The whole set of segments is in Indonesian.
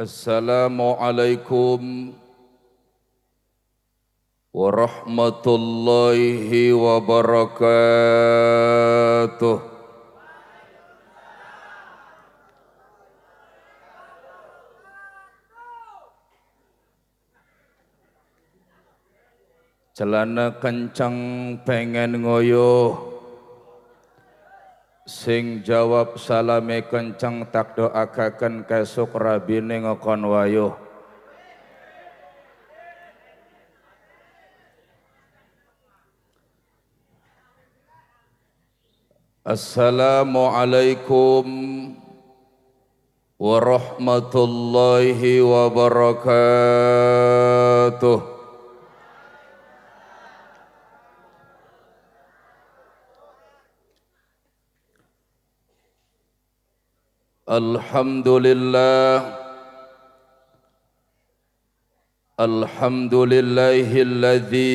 Assalamualaikum warahmatullahi wabarakatuh. Celana kencang pengen ngoyo, sing jawab salame kencang tak doakaken kesuk rabine ngekon wayuh. Assalamualaikum warahmatullahi wabarakatuh. Alhamdulillahilladzi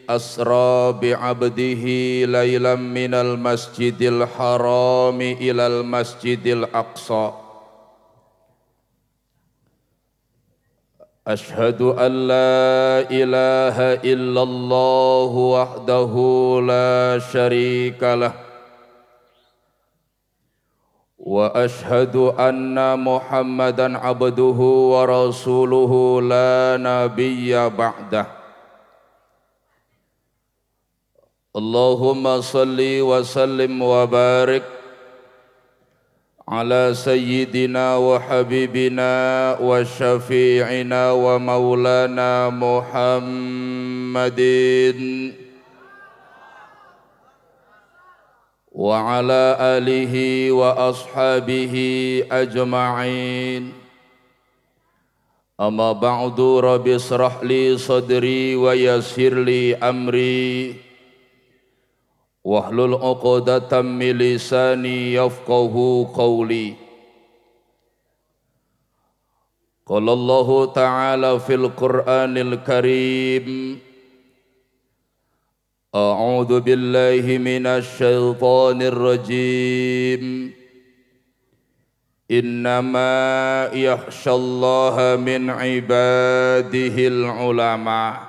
asra bi'abdihi laylan minal masjidil harami ilal masjidil aqsa. Ashhadu an la ilaha illallah wahdahu la syarikalah wa ashhadu anna Muhammadan abduhu wa rasuluhu la nabiyya ba'dah. Allahumma salli wa sallim wa barik ala sayyidina wa habibina wa syafi'ina wa maulana Muhammadin wa ala alihi wa ashabihi ajma'in. Amma ba'du, rabbi israh li sadri wa yassir li amri wahlul 'uqdatam min lisani yafqahu qawli. Qala Allah ta'ala fil Qur'anil Karim, A'udzu billahi minasy syaithanir rajim. Innama yakhsyallaha min ibadihil ulama.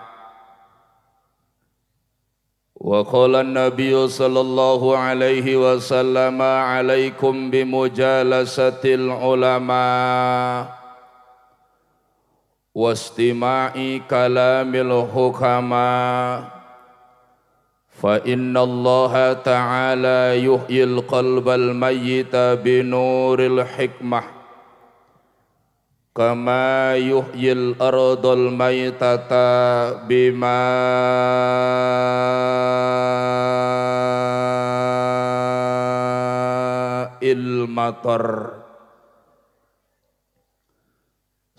Wa qala an-nabiyyu sallallahu alaihi wasallam, alaikum bimujalasatil ulama wastima'i kalamil hukama. Fa inna Allah ta'ala yuhyil qalbal mayyita binuril hikmah kama yuhyil ardal mayyitata bima'il matar.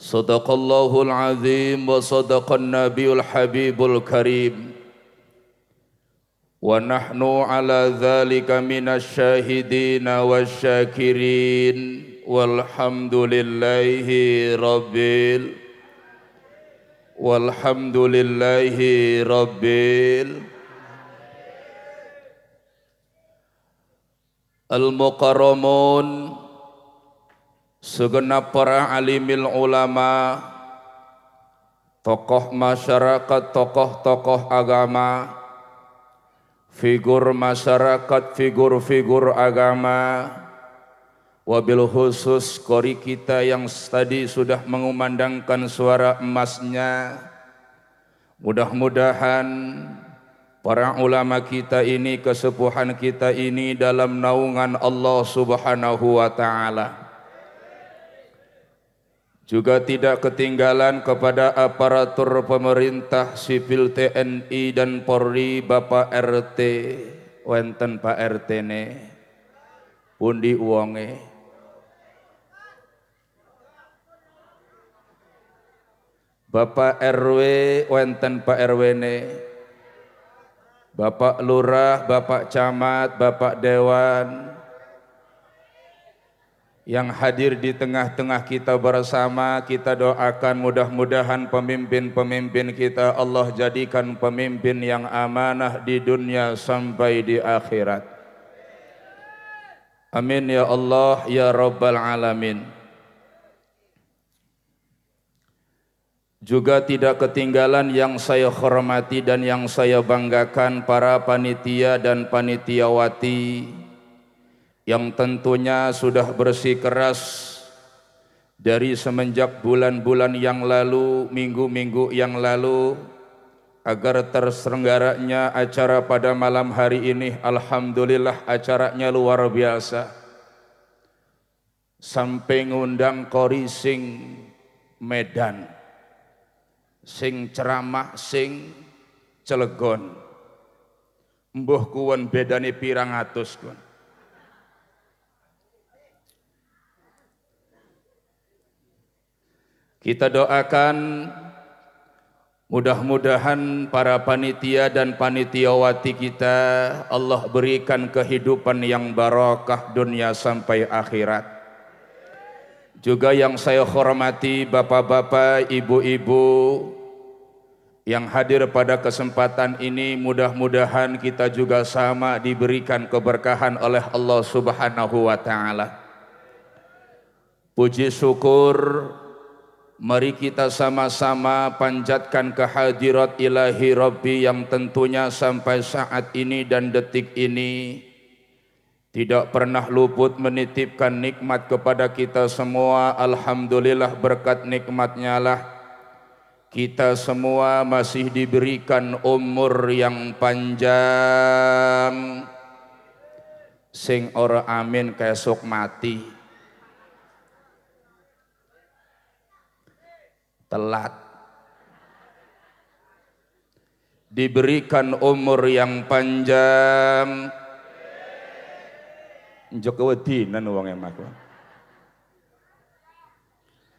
Sadaqallahul azim wa sadaqan nabiyul habibul karim. Wa nahnu ala dzalika minasy syahidina wasyakirin walhamdulillahi rabbil al-mukarramun, segenap para alimil ulama, tokoh masyarakat, tokoh-tokoh agama, figur masyarakat, figur-figur agama, wabil khusus qori kita yang tadi sudah mengumandangkan suara emasnya. Mudah-mudahan para ulama kita ini, kesepuhan kita ini dalam naungan Allah Subhanahu wa ta'ala. Juga tidak ketinggalan kepada aparatur pemerintah sipil TNI dan Polri, Bapak RT, wenten Pak RT ne, pundi uange, Bapak RW, wenten Pak RW ne, Bapak Lurah, Bapak Camat, Bapak Dewan, yang hadir di tengah-tengah kita bersama. Kita doakan mudah-mudahan pemimpin-pemimpin kita Allah jadikan pemimpin yang amanah di dunia sampai di akhirat. Amin ya Allah ya Rabbal Alamin. Juga tidak ketinggalan yang saya hormati dan yang saya banggakan para panitia dan panitiawati yang tentunya sudah bersikeras dari semenjak bulan-bulan yang lalu, minggu-minggu yang lalu, agar terselenggaranya acara pada malam hari ini. Alhamdulillah acaranya luar biasa, sampai ngundang kori sing Medan, sing ceramah sing Cilegon. Mbuh kuwon bedane pirang atus kuwon. Kita doakan mudah-mudahan para panitia dan panitiawati kita Allah berikan kehidupan yang barakah dunia sampai akhirat. Juga yang saya hormati bapak-bapak, ibu-ibu yang hadir pada kesempatan ini, mudah-mudahan kita juga sama diberikan keberkahan oleh Allah Subhanahu wa taala. Puji syukur mari kita sama-sama panjatkan kehadirat ilahi Rabbi yang tentunya sampai saat ini dan detik ini tidak pernah luput menitipkan nikmat kepada kita semua. Alhamdulillah berkat nikmatnya lah kita semua masih diberikan umur yang panjang. Sing ora amin kesok mati. Telat. Diberikan umur yang panjang. Njok wedinan wong emak.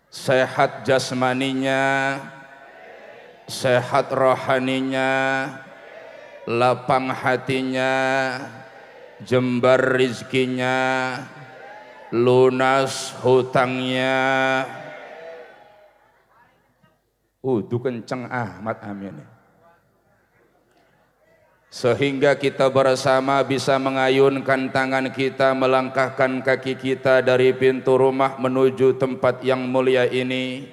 Sehat jasmaninya, sehat rohaninya, lapang hatinya, jembar rizkinya, lunas hutangnya. Itu kenceng Ahmad amin. Sehingga kita bersama bisa mengayunkan tangan kita, melangkahkan kaki kita dari pintu rumah menuju tempat yang mulia ini.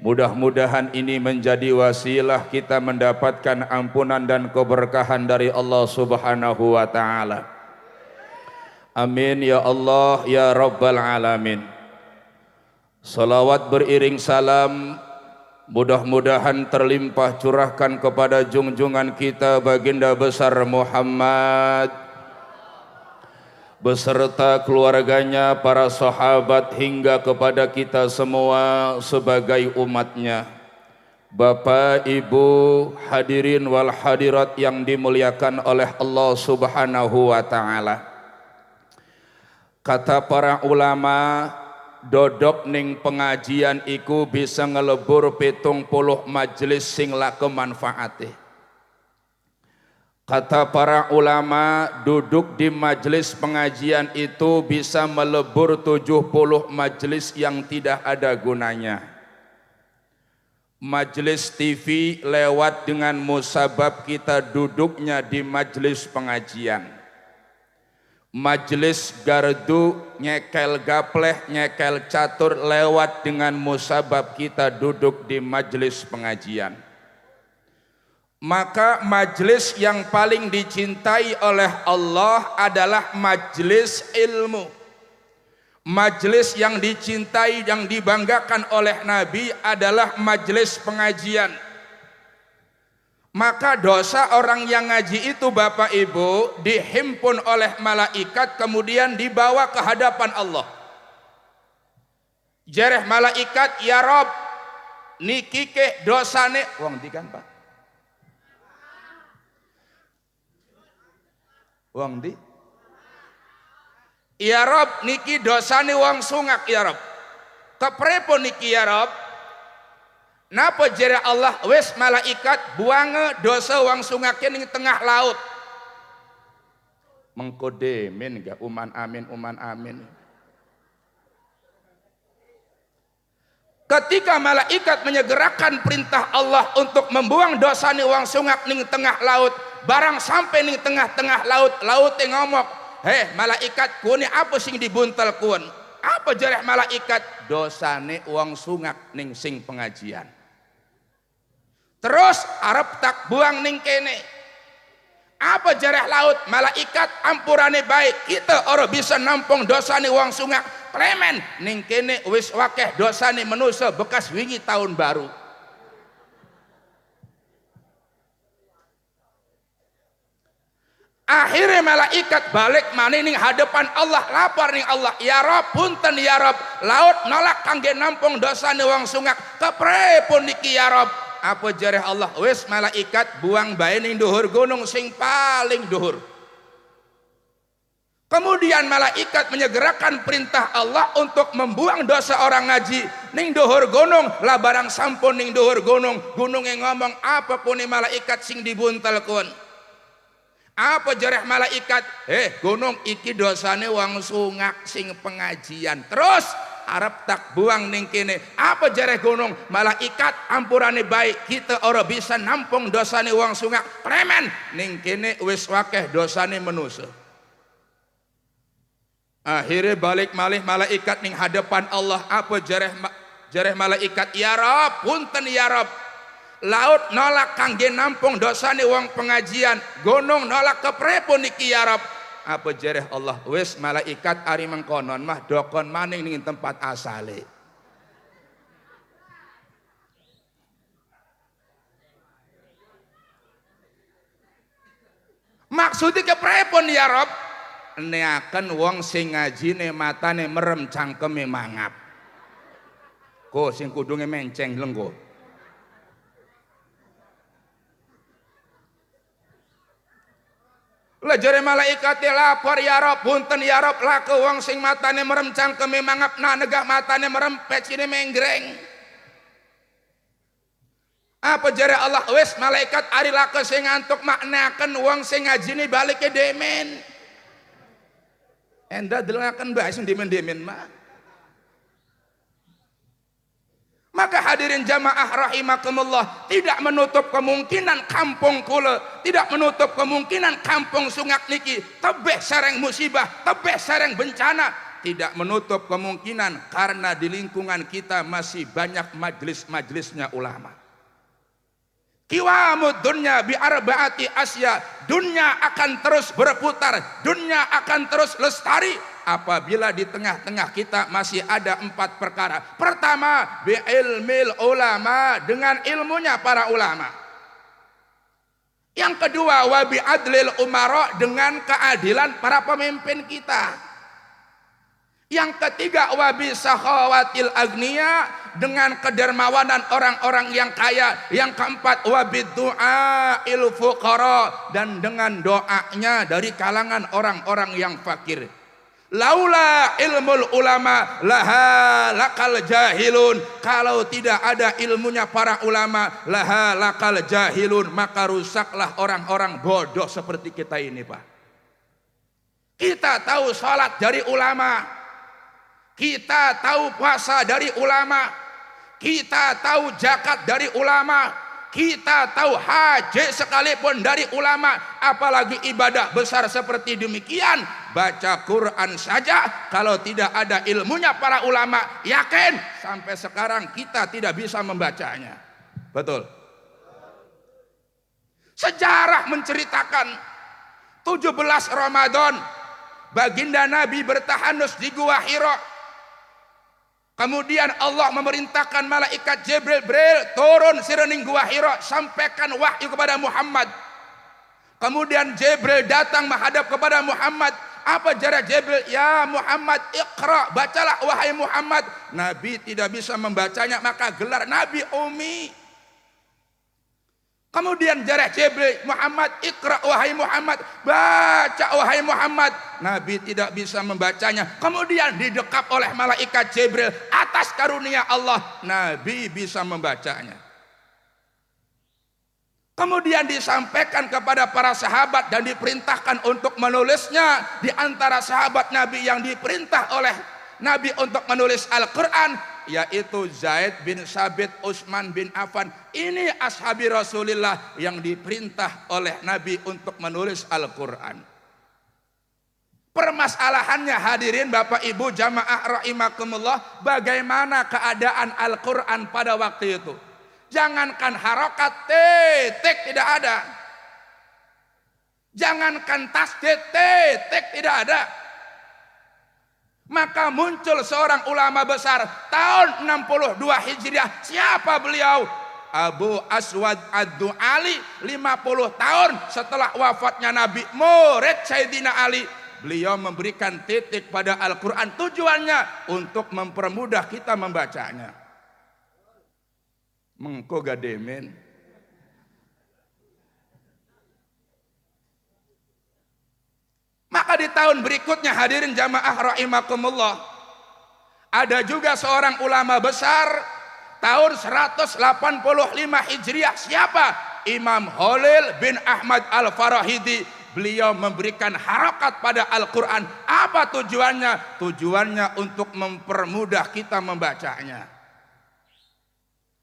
Mudah-mudahan ini menjadi wasilah kita mendapatkan ampunan dan keberkahan dari Allah Subhanahu wa taala. Amin ya Allah ya Rabbal alamin. Salawat beriring salam mudah-mudahan terlimpah curahkan kepada junjungan kita baginda besar Muhammad beserta keluarganya, para sahabat hingga kepada kita semua sebagai umatnya. Bapak, Ibu, hadirin wal hadirat yang dimuliakan oleh Allah Subhanahu wa taala. Kata para ulama, dodok ning pengajian iku bisa ngelebur 70 majelis sing lake manfaate. Kata para ulama, duduk di majelis pengajian itu bisa melebur 70 majelis yang tidak ada gunanya. Majelis TV lewat dengan musabab kita duduknya di majelis pengajian. Majelis gardu nyekel gapleh, nyekel catur lewat dengan musabab kita duduk di majelis pengajian. Maka majelis yang paling dicintai oleh Allah adalah majelis ilmu. Majelis yang dicintai, yang dibanggakan oleh Nabi adalah majelis pengajian. Maka dosa orang yang ngaji itu Bapak Ibu dihimpun oleh malaikat kemudian dibawa ke hadapan Allah. Jereh malaikat, ya Rob, niki ke dosane wong di kan Pak? Wong di? Ya Rob, niki dosane wong sungak ya Rob. Keprepo niki ya Rob? Napa jere Allah wis malaikat buange dosa wong sungake ning tengah laut. Mengkode min gak uman amin uman amin. Ketika malaikat menyegerakan perintah Allah untuk membuang dosane wong sungak ning tengah laut, barang sampai ning tengah-tengah laut, laut ngomong, "Heh malaikat, kune apa sing dibuntel kun?" Apa jere malaikat? Dosane wong sungak ning sing pengajian. Terus arep tak buang ning kene. Apa jareh laut? Malaikat ampurane baik. Kita ora bisa nampung dosane wong sungak. Premen ning kene wis wakeh dosane manusia bekas wingi tahun baru. Akhirnya malaikat balik maneh ning hadapan Allah, lapor ning Allah, ya Rob, punten ya Rob, laut nolak kangge nampung dosane wong sungak. Keprepun niki ya Rob? Apa jareh Allah? Wis malaikat buang bae ning dhuwur gunung sing paling dhuwur. Kemudian malaikat menyegerakan perintah Allah untuk membuang dosa orang ngaji ning dhuwur gunung. Lah barang sampun ning dhuwur gunung, gununge ngomong apa pun malaikat sing dibuntelkeun. Apa jareh malaikat? Gunung iki dosane wong sungak sing pengajian. Terus arep tak buang ning kene. Apa jareh gunung? Malaikat ampurane baik. Kita ora bisa nampung dosane wong sungak. Premen ning kene wis wakeh dosane manusia. Akhirnya balik malih malaikat ning hadapan Allah. Apa jareh malaikat? Ya Rob, punten ya Rob, laut nolak kangge nampung dosane wong pengajian, gunung nolak keprepun niki ya Rob? Apa jareh Allah? Wis malaikat ari mengkonon mah dokon maning ning tempat asale. Maksudnya keprepun ya Rob? Neaken wong sing ngajine matane merem cangkeme mangap. Ko sing kudunge menceng lengko. Lah jare malaikat lapor ya Rob, punten ya Rob, laku wong sing matane merem cangkeme mangap, nah negah matane merem pecine menggreng. Apa jare Allah? Wis malaikat ari laku sing ngantuk maknaken wong sing ngajine balike demen. Enda delakan bae sing demen-demen mah. Maka hadirin jamaah rahimakumullah, tidak menutup kemungkinan kampung kula, tidak menutup kemungkinan kampung sungak niki tebeh sareng musibah, tebeh sareng bencana, tidak menutup kemungkinan karena di lingkungan kita masih banyak majelis-majelisnya ulama. Qiwamud dunya bi arbaati asya, dunia akan terus berputar, dunia akan terus lestari apabila di tengah-tengah kita masih ada 4 perkara. Pertama, bi ilmil ulama, dengan ilmunya para ulama. Yang kedua, wa bi adlil umara, dengan keadilan para pemimpin kita. Yang ketiga, wa bi sakhawatil agniya, dengan kedermawanan orang-orang yang kaya. Yang keempat, wa bi du'ail fuqara, dan dengan doanya dari kalangan orang-orang yang fakir. Laula ilmul ulama laha lakal jahilun, kalau tidak ada ilmunya para ulama, laha lakal jahilun, maka rusaklah orang-orang bodoh seperti kita ini, Pak. Kita tahu salat dari ulama, kita tahu puasa dari ulama, kita tahu zakat dari ulama, kita tahu haji sekalipun dari ulama, apalagi ibadah besar seperti demikian. Baca Quran saja kalau tidak ada ilmunya para ulama, yakin sampai sekarang kita tidak bisa membacanya. Betul. Sejarah menceritakan 17 Ramadan baginda Nabi bertahanus di Gua Hira. Kemudian Allah memerintahkan malaikat Jibril turun sirening Gua Hira, sampaikan wahyu kepada Muhammad. Kemudian Jibril datang menghadap kepada Muhammad. Apa jara Jibril? Ya Muhammad, iqra, bacalah wahai Muhammad. Nabi tidak bisa membacanya, maka gelar Nabi Ummi. Kemudian jara Jibril, Muhammad, iqra wahai Muhammad, baca wahai Muhammad. Nabi tidak bisa membacanya. Kemudian didekap oleh malaikat Jibril, atas karunia Allah Nabi bisa membacanya. Kemudian disampaikan kepada para sahabat dan diperintahkan untuk menulisnya. Di antara sahabat Nabi yang diperintah oleh Nabi untuk menulis Al-Quran, yaitu Zaid bin Sabit, Utsman bin Affan. Ini ashabi Rasulillah yang diperintah oleh Nabi untuk menulis Al-Quran. Permasalahannya hadirin Bapak Ibu jamaah rahimakumullah, bagaimana keadaan Al-Quran pada waktu itu? Jangankan harokat, titik tidak ada. Jangankan tasdid, titik tidak ada. Maka muncul seorang ulama besar tahun 62 Hijriah. Siapa beliau? Abu Aswad Ad-Du'ali, 50 tahun setelah wafatnya Nabi, murid Sayyidina Ali. Beliau memberikan titik pada Al-Quran, tujuannya untuk mempermudah kita membacanya. Mengko gademen. Maka di tahun berikutnya, hadirin jamaah rahimakumullah, ada juga seorang ulama besar tahun 185 Hijriah. Siapa? Imam Khalil bin Ahmad Al-Farahidi. Beliau memberikan harakat pada Al-Quran. Apa tujuannya? Tujuannya untuk mempermudah kita membacanya.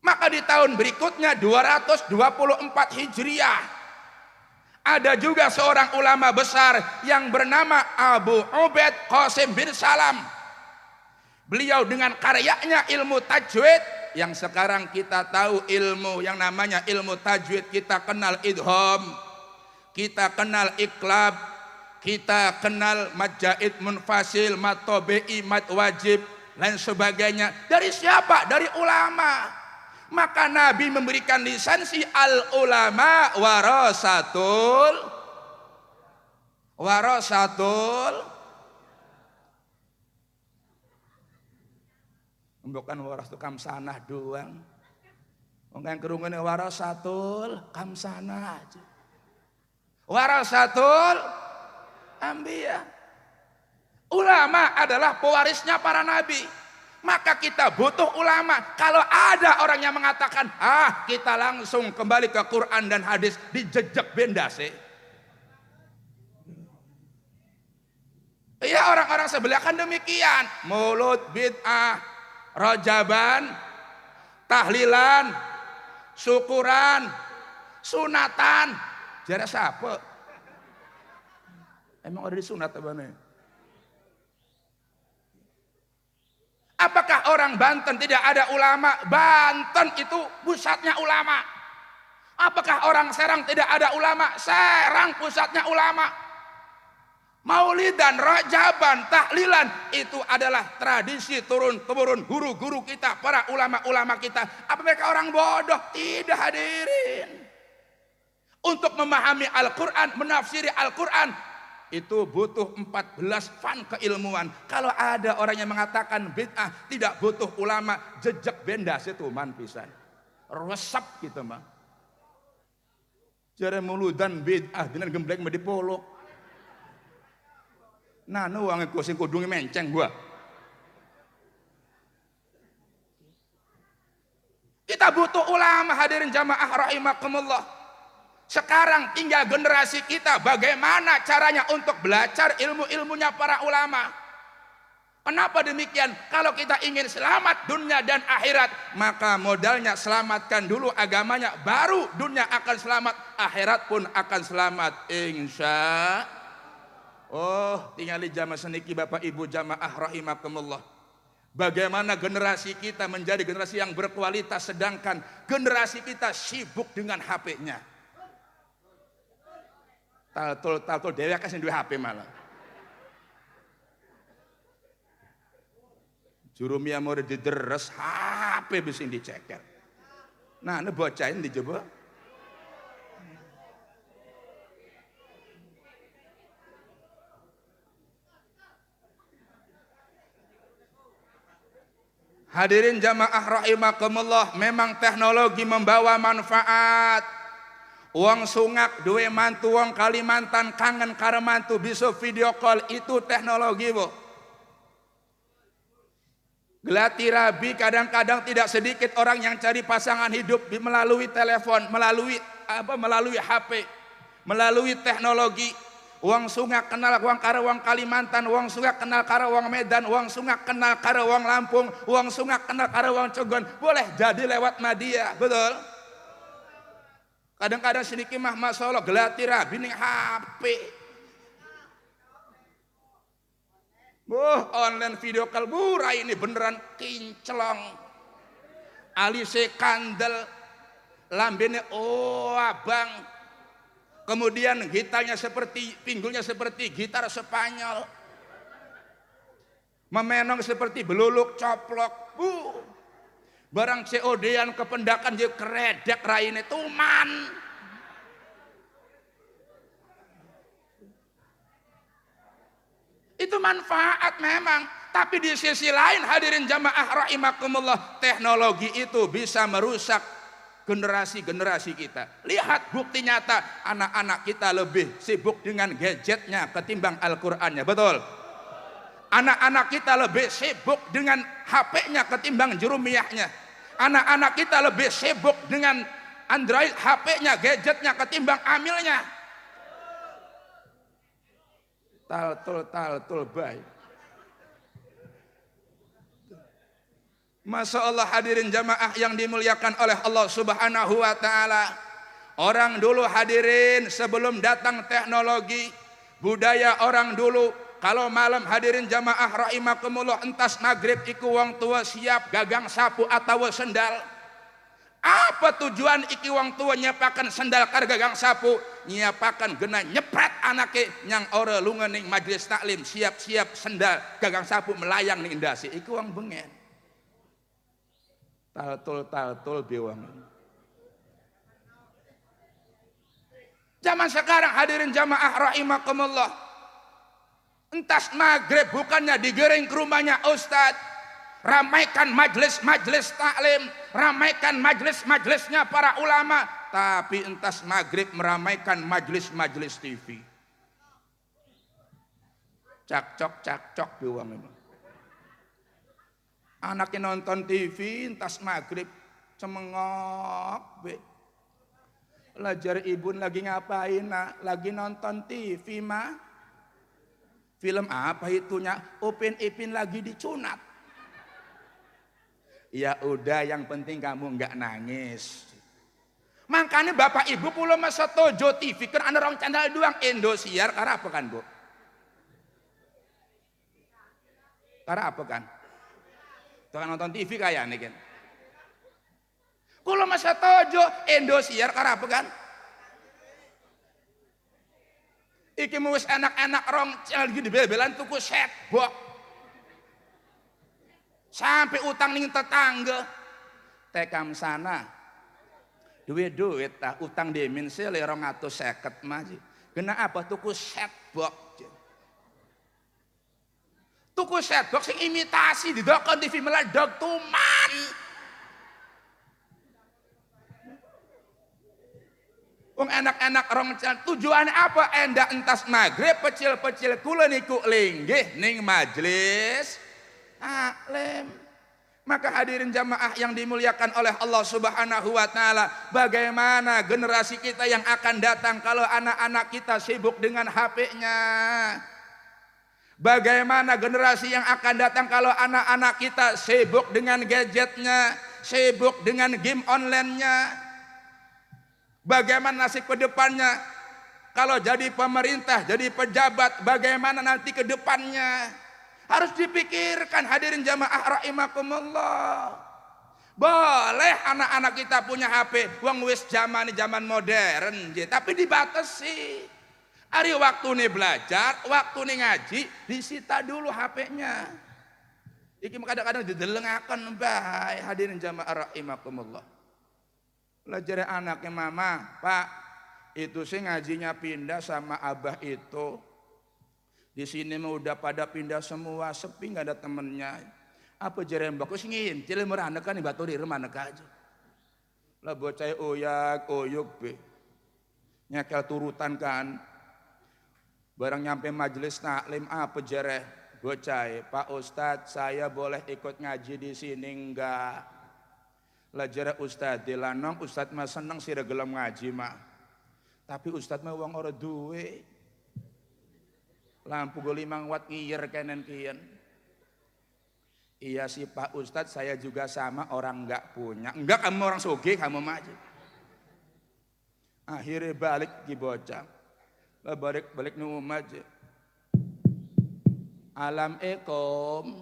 Maka di tahun berikutnya 224 Hijriah, ada juga seorang ulama besar yang bernama Abu Ubaid Qasim bin Salam. Beliau dengan karyanya ilmu tajwid, yang sekarang kita tahu ilmu yang namanya ilmu tajwid, kita kenal idgham, kita kenal iqlab, kita kenal mad jaid munfasil, mad tabi'i, mad wajib, lain sebagainya. Dari siapa? Dari ulama. Maka Nabi memberikan lisensi al ulama warasatul bukan warasatul kamsanah doang. Wong kerungan warasatul kamsanah aja. Warasatul anbiya. Ulama adalah pewarisnya para nabi. Maka kita butuh ulama. Kalau ada orang yang mengatakan, kita langsung kembali ke Quran dan hadis, dijejek bendase. Iya, orang-orang sebelah kan demikian. Mulut bid'ah, rojaban, tahlilan, syukuran, sunatan. Jara siapa? Emang ada disunat apa nih? Apakah orang Banten tidak ada ulama? Banten itu pusatnya ulama. Apakah orang Serang tidak ada ulama? Serang pusatnya ulama. Maulidan, rajaban, tahlilan, itu adalah tradisi turun-temurun guru-guru kita, para ulama-ulama kita. Apa mereka orang bodoh? Tidak, hadirin. Untuk memahami Al-Quran, menafsiri Al-Quran, itu butuh 14 fan keilmuan. Kalau ada orang yang mengatakan bid'ah tidak butuh ulama, jejak bendas itu man pisan. Resep gitu mah. Jare muludan bid'ah dengan gembleng mah dipolok. Nah, nu wong sing kudunge menceng gua. Kita butuh ulama, hadirin jamaah rahimakumullah. Sekarang tinggal generasi kita bagaimana caranya untuk belajar ilmu-ilmunya para ulama. Kenapa demikian? Kalau kita ingin selamat dunia dan akhirat, maka modalnya selamatkan dulu agamanya, baru dunia akan selamat, akhirat pun akan selamat, insya. Oh, tinggal di jamaah seniki Bapak Ibu jamaah rahimakumullah. Bagaimana generasi kita menjadi generasi yang berkualitas, sedangkan generasi kita sibuk dengan HP-nya. Taltul dewek kasih duwe HP malah. Jurumia mau dideres HP bisa diceker. Nah, ini bocahin dicoba. Hadirin jamaah rahimakumullah, memang teknologi membawa manfaat. Wong sungak duwe mantu, wong Kalimantan kangen karo mantu, bisa video call, itu teknologi bu. Gelati rabi, kadang-kadang tidak sedikit orang yang cari pasangan hidup melalui telepon, melalui HP, melalui teknologi. Wong sungak kenal wong karo wong Kalimantan, wong sungak kenal karo wong Medan, wong sungak kenal karo wong Lampung, wong sungak kenal karo wong Cilegon. Boleh jadi lewat media, betul? Kadang-kadang sedikit mah masalah gelati rabi ning HP. Online video call burai ini beneran kinclong. Alise kandel, lambene abang. Kemudian gitarnya seperti, pinggulnya seperti gitar Spanyol. Memenong seperti beluluk coplok. Barang COD-an kependakan je keredek raine tuman. Itu manfaat memang. Tapi di sisi lain hadirin jamaah rahimakumullah, teknologi itu bisa merusak generasi-generasi kita. Lihat bukti nyata, anak-anak kita lebih sibuk dengan gadgetnya ketimbang Al-Qur'annya, betul? Anak-anak kita lebih sibuk dengan HP-nya ketimbang jurumiyahnya. Anak-anak kita lebih sibuk dengan Android HP-nya, gadgetnya ketimbang amilnya. Taltul baik. Masya Allah hadirin jamaah yang dimuliakan oleh Allah subhanahu wa ta'ala. Orang dulu hadirin sebelum datang teknologi, budaya orang dulu, kalau malam hadirin jamaah rahimakumullah, entas maghrib iku wong tua siap gagang sapu atau sendal. Apa tujuan iki wong tua nyepakan sendal kar gagang sapu? Nyepakan gena nyepret anake nyang ora lunga ning majelis taklim, siap-siap sendal gagang sapu melayang ning indasi. Iku wong bengen. Taltul biwang. Zaman sekarang hadirin jamaah rahimakumullah, entas maghrib bukannya digering ke rumahnya ustad, ramaikan majelis taklim, ramaikan majelisnya para ulama, tapi entas maghrib meramaikan majelis TV. Cakcok biwang memang. Anaknya nonton TV entas maghrib cemengok be. Lajar ibu lagi ngapain nak? Lagi nonton TV mah. Film apa itunya? Upin Ipin lagi dicunat. Ya udah, yang penting kamu nggak nangis. Makanya bapak ibu pulau masa tojo TV kan ada orang channel doang Indosiar karena apa kan bu? Karena apa kan? Tuh nonton TV kayak nih kan. Kulo masa tojo Indosiar karena apa kan? Iki muwis anak-anak rong lagi dibel-belan tuku set box. Sampai utang ning tetangga. Tekam sana. Duit tah utang demin se 250 mah. Kena apa tuku set box. Tuku set box sing imitasi didokon TV meledog tuman. Wong anak-anak rong tujuannya apa? Endak entas maghrib pecil-pecil kula niku linggih ning majelis taklim. Maka hadirin jamaah yang dimuliakan oleh Allah Subhanahu wa taala, bagaimana generasi kita yang akan datang kalau anak-anak kita sibuk dengan HP-nya? Bagaimana generasi yang akan datang kalau anak-anak kita sibuk dengan gadgetnya, sibuk dengan game online-nya? Bagaimana nasib ke depannya? Kalau jadi pemerintah, jadi pejabat, bagaimana nanti ke depannya? Harus dipikirkan hadirin jamaah rahimakumullah. Boleh anak-anak kita punya HP, wong wis zaman modern, tapi dibatasi. Hari waktu nih belajar, waktu nih ngaji, disita dulu HP-nya. Iki kadang-kadang didelengakan bae hadirin jamaah rahimakumullah. Belajar anaknya mama, Pak, itu sih ngajinya pindah sama abah itu. Di sini mah udah pada pindah semua, sepi nggak ada temennya. Apa jerembak sih ngintil merana kan batu di rumah aja. Lah bocah oyuk be. Nyekel turutan kan. Barang nyampe majelis taklim apa jereh bocah, Pak Ustadz saya boleh ikut ngaji di sini enggak? Lah jereh Ustadz dilanong Ustadz mah seneng sih gelem ngaji mah. Tapi Ustadz mah wong ora duwe. Lampu 5 watt ngiyer kenen kian. Iya sih Pak Ustadz saya juga sama orang enggak punya. Enggak kamu orang sugih kamu mah aja. Akhirnya balik di bocah. Balik nu aja. Alam ekom.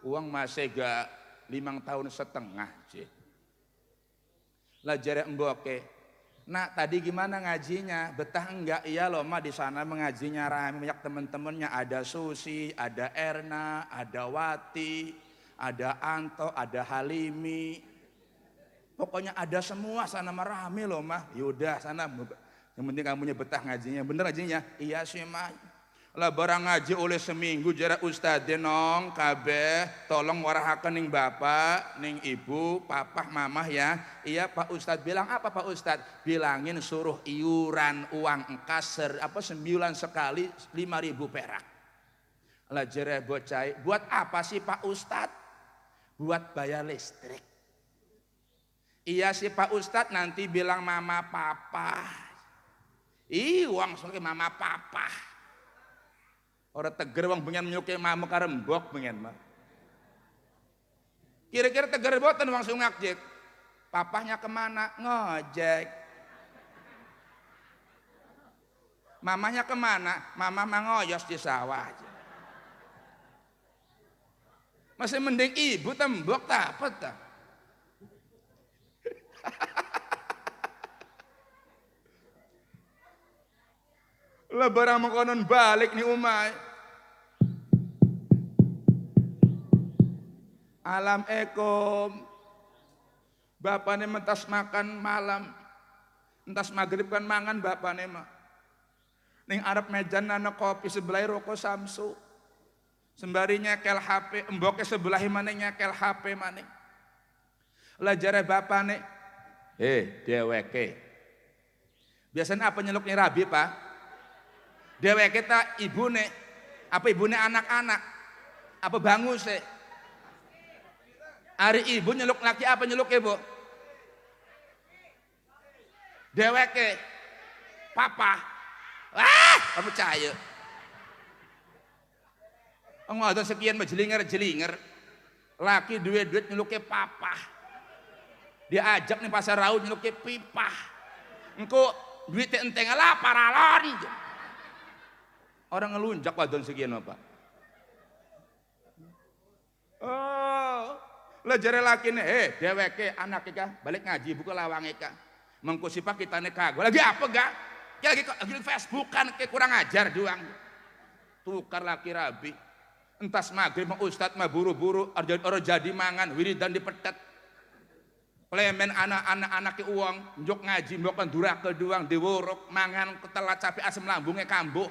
Uang masih gak 5 tahun setengah. Lah jere emboke, nak tadi gimana ngajinya? Betah enggak? Iya loh ma, di sana mengajinya ramai, banyak teman-temannya, ada Susi, ada Erna, ada Wati, ada Anto, ada Halimi. Pokoknya ada semua sana mah rame loh mah. Yaudah sana, yang penting kamunya betah ngajinya. Bener ngajinya? Iya sih mah. Lah barang ngaji oleh seminggu jarak ustadz nong kabeh tolong warahaken ning bapak ning ibu papah mamah ya. Iya pak ustadz. Bilang apa pak ustadz? Bilangin suruh iuran uang engkas sembilan sekali 5.000 perak. Lah jere bocah, buat apa sih pak ustadz? Buat bayar listrik. Iya sih pak ustadz, nanti bilang mama papa. Uang soalnya mama papa. Orang teger wong pengen menyukai mama karembok pengen mah. Kira-kira teger boten wong sing ngajek. Papahnya kemana? Ngojek. Mamahnya kemana? Mama ngoyos di sawah aja. Masih mending ibu tembok tak apa tak. Lah barang mengkonon balik nih umay. Alam ekom. Bapaknya mentas makan malam. Entas maghrib kan mangan bapaknya mah. Ning arep meja nana kopi sebelah rokok Samsu. Sembari nyekel HP, emboknya sebelah mana nyekel HP mana. Lah jare bapaknya, dheweke. Biasanya apa nyeluknya Rabi pak? Dheweke ta ibune, apa ibune anak-anak, apa banguse? Hari ibu nyeluk laki apa nyeluk ibu? Dheweke, papa. Wah, kamu percaya? Ngoten sekian jelinger. Laki duit nyeluknya papa. Diajak nih pasar raut nyeluknya pipa. Engko duitnya enteng lah paralon. Orang ngelunjak wadon sekian apa? Oh, lah jare lakine, dheweke anake ka balik ngaji buka lawange ka. Mengko sipak kitane kagok. Lagi apa ga? Ya lagi Facebookan ke kurang ajar doang. Tukar laki Rabi. Entas maghrib mah ustad mah buru-buru orang jadi mangan wiridan dipetet. Plemen anak-anake uang njok ngaji mbok ndurake doang diworok mangan ketelat cabe asam lambungnya kambuh.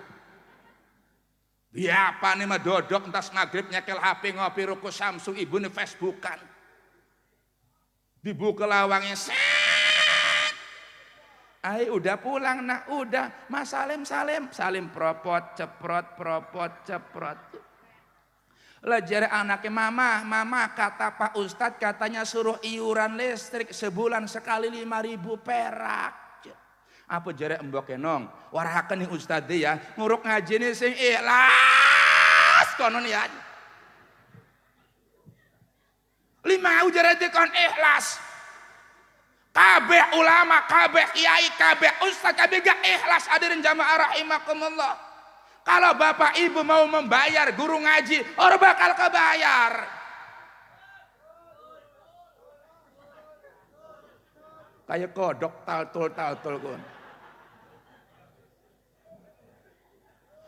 Ya apa nih mah dodok entas maghrib nyekel HP ngopi rokok Samsu ibune Facebookan. Dibuka lawangnya set. Udah pulang nak, udah Mas salim propot ceprot. Lah jare anaknya mama kata Pak Ustadz katanya suruh iuran listrik sebulan sekali 5.000 perak. Apa jare embok nong? Warahaken nih Ustadz ya, nguruk ngaji nih sing ikhlas konon ya. 5 jare dikon ikhlas. Kabeh ulama, kabeh kiai, kabeh ustadz, kabeh gak ikhlas hadirin jamaah rahimakumullah. Kalau bapak ibu mau membayar guru ngaji, orang bakal kebayar. Kayak kodok taltul kun.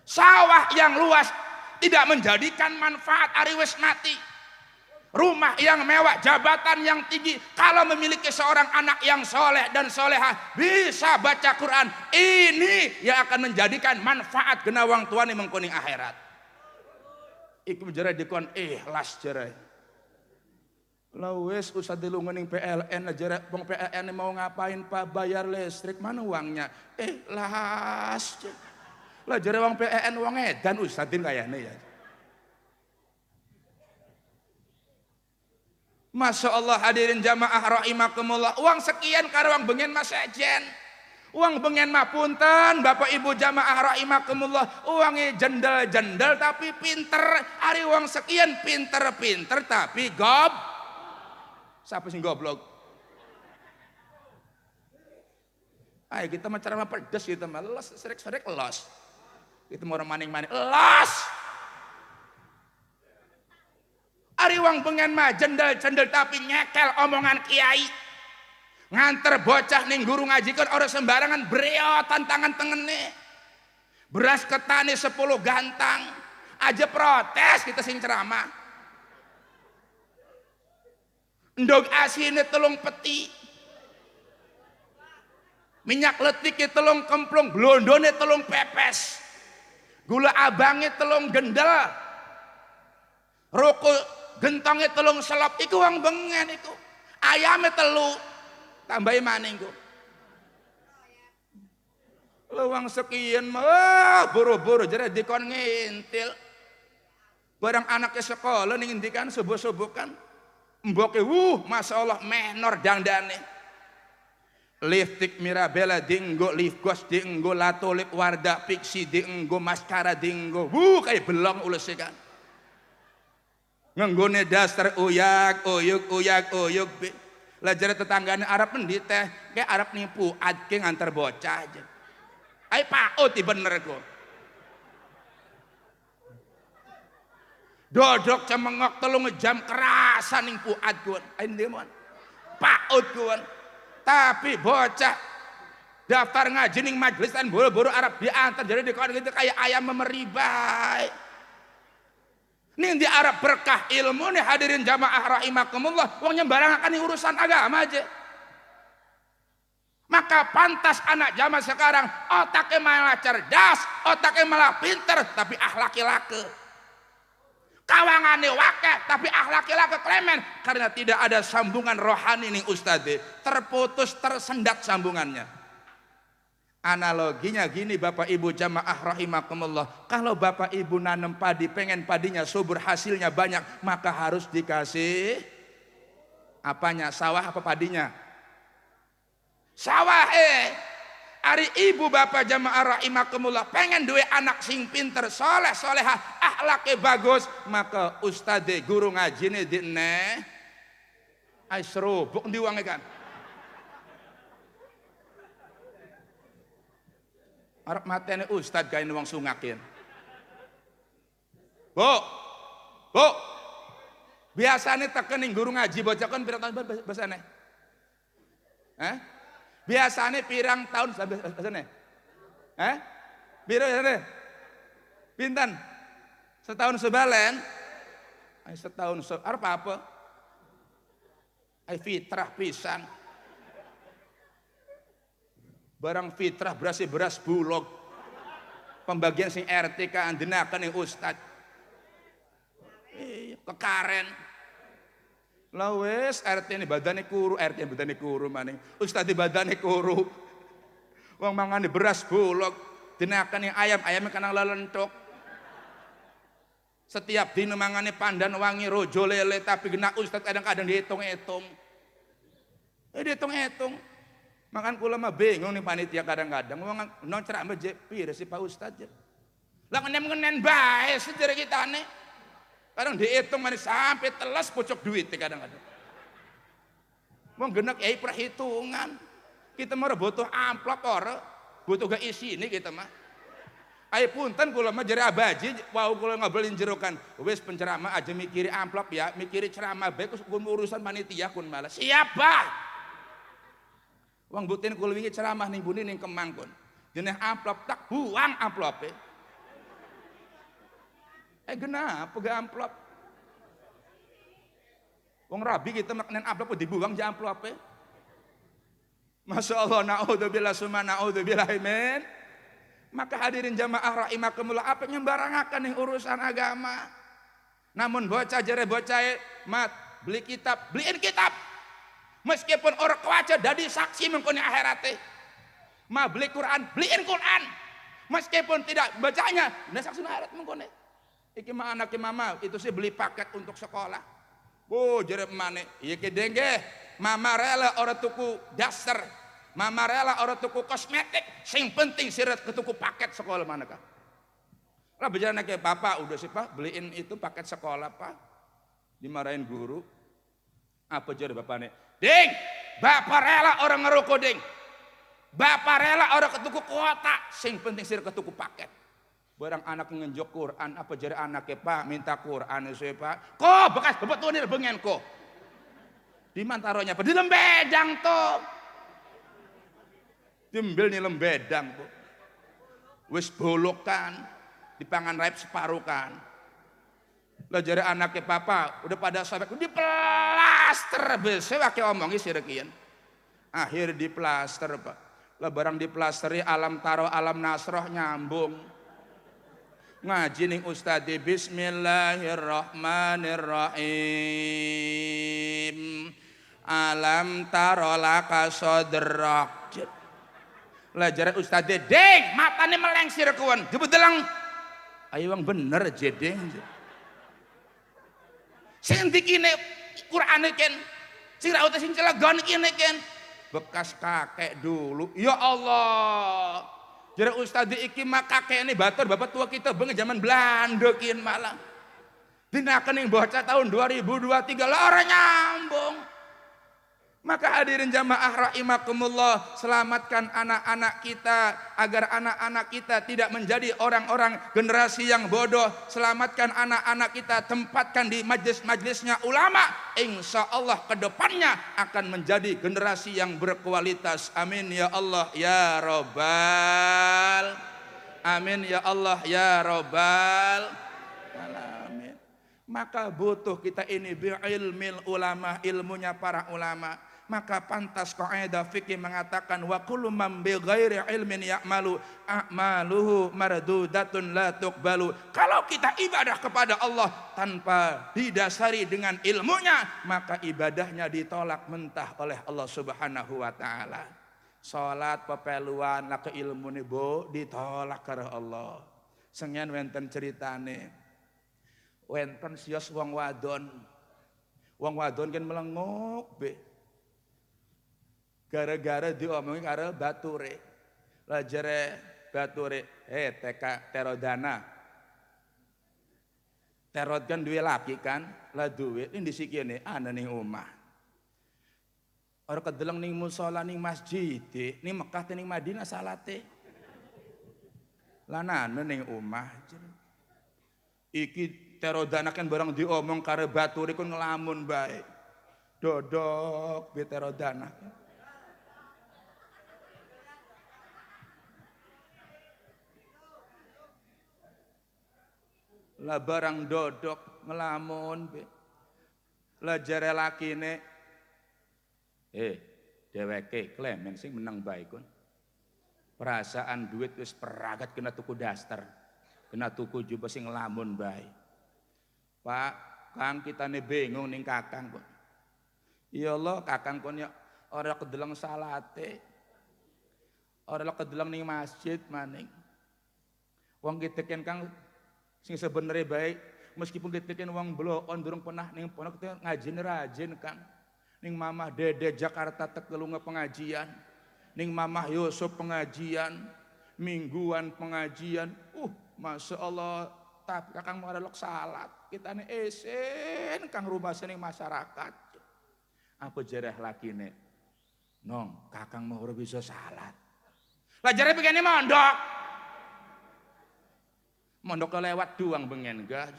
Sawah yang luas tidak menjadikan manfaat ari wis mati. Rumah yang mewah, jabatan yang tinggi, kalau memiliki seorang anak yang soleh dan solehah bisa baca Quran, ini yang akan menjadikan manfaat genawang tuane mengkuning akhirat. Iku jere dikon ikhlas jere. Lah wis usah dilungening PLN jere wong PLN mau ngapain Pak, bayar listrik, mana uangnya? Ikhlas. Lah jere wong PLN wong edan ustadin kayane ya. Masya Allah hadirin jamaah rahimakumullah. Uang sekian karo uang bengen mas sejen. Uang bengen mah punten bapak ibu jamaah rahimakumullah. Uangnya jendel tapi pinter. Ari uang sekian pinter tapi siapa sih goblok? Ayo kita mah cara pedes gitu mah los serik los. Kita mau maning-maning los. Ari wong pengen mah jendel tapi nyekel omongan kiai. Nganter bocah ning guru ngaji kan orang sembarangan brio tantangan tengene. Beras ketane 10 gantang. Aja protes kita sing ceramah. Ndog asine 3 peti. Minyak letike 3 kemplung, blondone 3 pepes. Gula abange 3 gendel. Roko gentonge 3 selop iku wong bengen iku. Ayame 3. Tambahi maning iku. Luang sekian mah buru-buru jare dikon ngintil. Barang anaknya sekolah ning ngendikan subuh-subuh kan. Mboke masyaallah menor dandane. Lipstick Mirabella dinggo, lip gloss dinggo, lato lip Wardah Pixi dinggo, maskara dinggo. Kayak belong ulese kan. Ngenggone daster uyak uyuk. Lah jare tetanggane Arab endi teh? Kayak Arab nipu, adke nganter bocah aja. Ai paut di bener kok. Dodok cemengok 3 jam kerasan ning puat kuwi. Ai ndi mon. Paut kuwi. Tapi bocah daftar ngaji ning majelis kan boro-boro Arab diantar jadi dikon gitu kayak ayam memeribai. Ning di Arab berkah ilmu nih hadirin jamaah rahimakumullah wong nyembarang akan urusan agama aja. Maka pantas anak zaman sekarang otaknya malah cerdas, otaknya malah pinter tapi akhlaknya lake. Kawangane wake tapi akhlaknya lake klemen karena tidak ada sambungan rohani ning ustadz, terputus tersendat sambungannya. Analoginya gini Bapak Ibu jamaah rahimakumullah, kalau Bapak Ibu nanam padi pengen padinya subur hasilnya banyak maka harus dikasih apanya, sawah apa padinya? Sawah Ari ibu bapak jamaah rahimakumullah pengen duwe anak sing pinter soleh solehah akhlaknya bagus maka ustadz guru ngaji nih dine ay serubuk diwangi kan Arab matene ustadz kain wong sungakin bu biasanya tekening guru ngaji bocah kan pirang tahun bahasane biasanya pirang tahun bahasane biasanya pinten setahun sebalen ay setahun arep apa ay fitrah pisan barang fitrah beras bulog pembagian sing RT ka andenaken ing ustad kekaren lah wes RT ini badane kuru RT badane kuru maning ustad badane kuru wong mangane beras bulog denaken ing ayam kanang lalentuk setiap dina mangane pandan wangi rojo lele tapi kena ustad kadang-kadang dihitung-hitung makan kula mah bingung nih panitia kadang-kadang wong non ceramah je pire si Pak Ustad je lah ngenen bae sedere kitane kadang dihitung manis sampai telas pucuk duit kadang-kadang wong genek perhitungan kita mah butuh amplop ora butuh gak isi ini kita mah ayo punten kula mah jere abaji wau kula ngabelin jerokan wis penceramah aja mikiri amplop ya mikiri ceramah bae urusan panitia kun malah siapa wong butin kula wingi ceramah ning buni ning Kemang kun jeneng amplop tak buang amplope genap pega amplop wong rabi kita maknen amplop dibuang je amplope Masya Allah naudzubillah summa naudzubillah min maka hadirin jamaah rahimakumullah apa nyembarangaken ning urusan agama namun bocah jere bocah mat beli kitab beliin kitab meskipun orang kewaca dadi saksi mengkoni akhirate mah beli Quran beliin Quran meskipun tidak bacanya nah saksi akhirat mengkoni iki mah anaknya mama itu sih beli paket untuk sekolah jere mane iya kedenge mama rela orang tuku dasar mama rela orang tuku kosmetik sing penting sirat ke tuku paket sekolah manakah lah berjalan kayak bapak udah sih pak beliin itu paket sekolah pak dimarahin guru apa jere bapaknya ding bapak rela orang ngerokok ding bapak rela orang ketuku kuota sing penting sir ketuku paket barang anak ngenjok Quran apa jari anaknya pak minta Quran saya pak kok bekas bebetunir bengen kok di mantaronya apa di lembedang tuh Timbel nih lembedang, Bu. Wis bolokan, dipangan raib separuh kan. Lah jare anaknya papa udah pada sobek di plaster bese wake omongi sirekian. Akhir di plaster, Pak. Lah barang di plasteri alam taro alam nasroh nyambung. Ngaji ning ustadi bismillahirrahmanirrahim. Alam taro laka sodrak. Lah jare ustadi deng matane meleng sirekuan dibedelang. Ayo wong bener jedeng. Sing dikine Qur'ane ken sing ra utus sing celegon kene ken bekas kakek dulu. Ya Allah. Jare ustadi iki mah kakekne batur bapak tua kita beng zaman Belanda kin malah. Dinaken ning bocah tahun 2023 lah ora nyambung. Maka hadirin jamaah rahimakumullah, selamatkan anak-anak kita agar anak-anak kita tidak menjadi orang-orang generasi yang bodoh. Selamatkan anak-anak kita, tempatkan di majlis-majlisnya ulama. Insya Allah kedepannya akan menjadi generasi yang berkualitas. Amin ya Allah ya Rabbal. Amin ya Allah ya Rabbal alamin. Maka butuh kita ini bi'ilmil ulama, ilmunya para ulama. Maka pantas kaidah fikih mengatakan wa kullu man bi ghairi ilmin ya'malu a'maluhu mardudatun la tuqbalu. Kalau kita ibadah kepada Allah tanpa didasari dengan ilmunya, maka ibadahnya ditolak mentah oleh Allah Subhanahu wa taala. Salat pepeluan lah ke ilmu ni Bu ditolak karo Allah. Sengen wenten ceritane. Wenten sios wong wadon. Wong wadon kan melengok be. Gara-gara diomongi karo bature. Lah jere bature, teka terodana. Terod kan duwe laki kan, lah duwe ini disikine ana ning omah. Ora kedeleng ning musala ning masjid, ning Mekah ning Madinah salate. Lah nane ning omah. Iki terodana kan barang diomong karo bature kon ngelamun bae. Dodok be terodana. Lah barang dodok ngelamun be. Lah jare lakine dheweke klemen sing menang bae kon. Perasaan duit wis peragat kena tuku daster. Kena tuku jubah sing ngelamun bae. Pak, Kang kitane bingung ning Kakang kok. Ya Allah, Kakang kon ya ora kedeleng salate. Ora kedeleng ning masjid maning. Wong kita kan Kang sing sebenarnya baik, meskipun kita kan wong bloon durung pernah ning pondok kita ngaji rajin Kang. Ning Mamah Dede Jakarta tekelunge pengajian, ning Mamah Yusuf pengajian, mingguan pengajian. Masya Allah, tapi Kakang mau ada lok salat, kita nih esen Kang rumah ning masyarakat. Apa jareh laki nih? Nong, Kakang mau bisa salat. Lah jareh begini mondok. Mondok lewat doang bengen gak.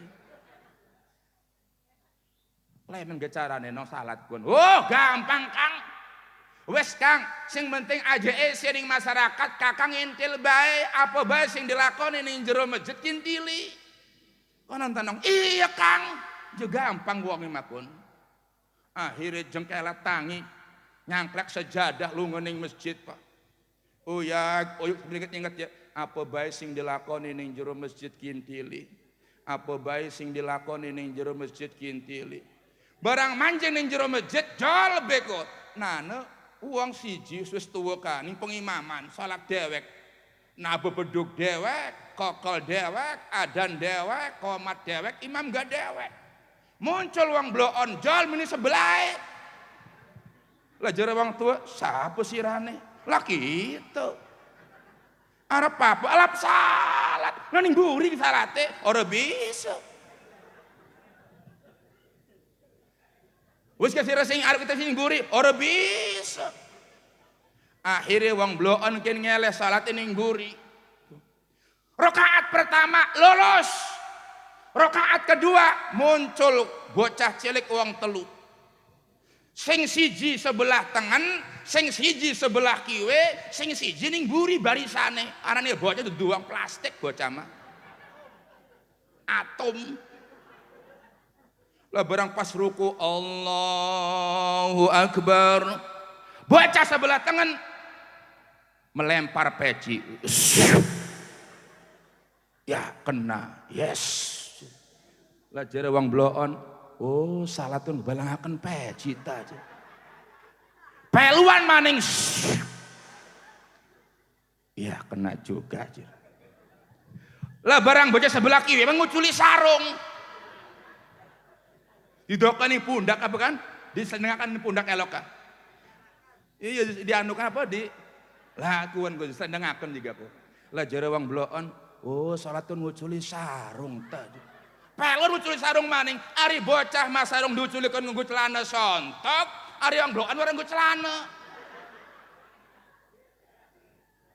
Lemen ge carane nang salat pun. Oh, gampang Kang. Wes Kang, sing penting aja ning masyarakat Kakang intil bae apa bae sing dilakoni ning jero masjid kintili. Konon tanong, iya Kang. Juga gampang wong makun. Akhire jengkelat tangi nyangklek sejadah lunga ning masjid, Pak. Oh ya, inget ya. Apa bae sing dilakoni ning jero masjid kintili. Apa bae sing dilakoni ning jero masjid kintili. Barang manjing ning jero masjid jol beko. Nane wong siji wis tuwa kan ning pengimaman salat dewek. Nah bebeduk dewek, kokol dewek, adan dewek, qomat dewek, imam gak dewek. Muncul wong bloon jol meni sebelah. Lah jare wong tua, sapa sirane? Lah kitu. Arep apa? Alap salat. Lah ning mburi salate ora bisa. Wis kasira sing arep kita sing mburi ora bisa. Akhire wong bloon ken ngeleh salat ning mburi. Rakaat pertama lolos. Rakaat kedua muncul bocah cilik wong telu. Sing siji sebelah tengen, sing siji sebelah kiwe, sing siji ning buri barisane. Arane bocah duduang plastik bocah mah. Atom. Lah barang pas ruku Allahu Akbar. Bocah sebelah tengen melempar peci. Ya kena. Yes. Lah jare wong bloon, oh salatun balangaken peci ta. Peluan maning. Ya kena juga. Lah barang bocah sebelah kiri menguculi sarung. Didokani pundak apa kan? Disenengakan pundak elok kan? Iya dianukan apa di lakuan gue senengaken juga kok. Lah jare wong bloon, oh salatun nguculi sarung ta. Pelor nguculi sarung maning, ari bocah mas sarung diuculikeun nganggo celana sontok, ari wong bloan ora nganggo celana.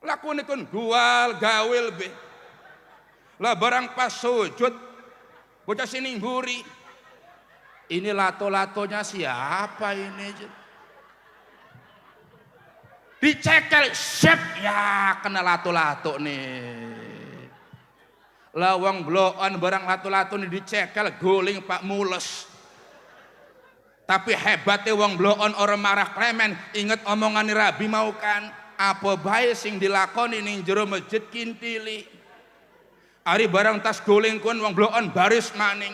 Lakunikeun gual gawil be. Lah barang pas sujud bocah sini nguri. Ini lato-latonya siapa ini? Dicekel, sep, ya kena lato-lato nih. Lawang bloan barang lato-lato nih dicekel, guling pak mules. Tapi hebatnya wong bloon orang marah klemen, inget omongan Rabi mau kan, apa bae sing dilakoni ning jero masjid kintili. Ari barang tas guling kun wong bloon baris maning.